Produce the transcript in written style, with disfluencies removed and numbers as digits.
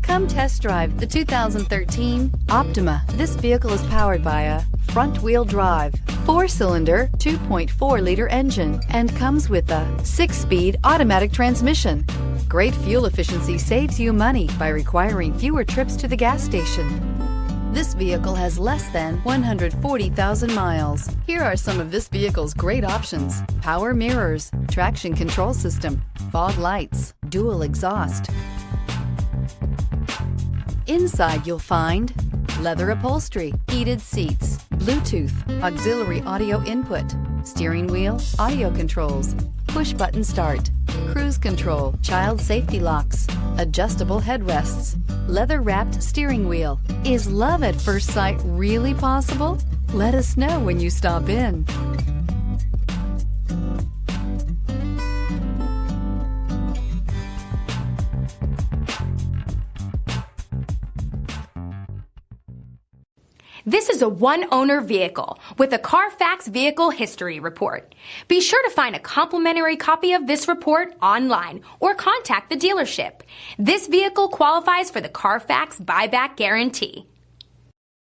Come test drive the 2013 Optima. This vehicle is powered by a front-wheel drive, 4-cylinder, 2.4-liter engine, and comes with a 6-speed automatic transmission. Great fuel efficiency saves you money by requiring fewer trips to the gas station. This vehicle has less than 140,000 miles. Here are some of this vehicle's great options: power mirrors, traction control system, fog lights, dual exhaust. Inside you'll find leather upholstery, heated seats, Bluetooth, auxiliary audio input, steering wheel audio controls, push-button start, cruise control, child safety locks, adjustable headrests, leather-wrapped steering wheel. Is love at first sight really possible? Let us know when you stop in. This is a one-owner vehicle with a Carfax Vehicle History Report. Be sure to find a complimentary copy of this report online or contact the dealership. This vehicle qualifies for the Carfax Buyback Guarantee.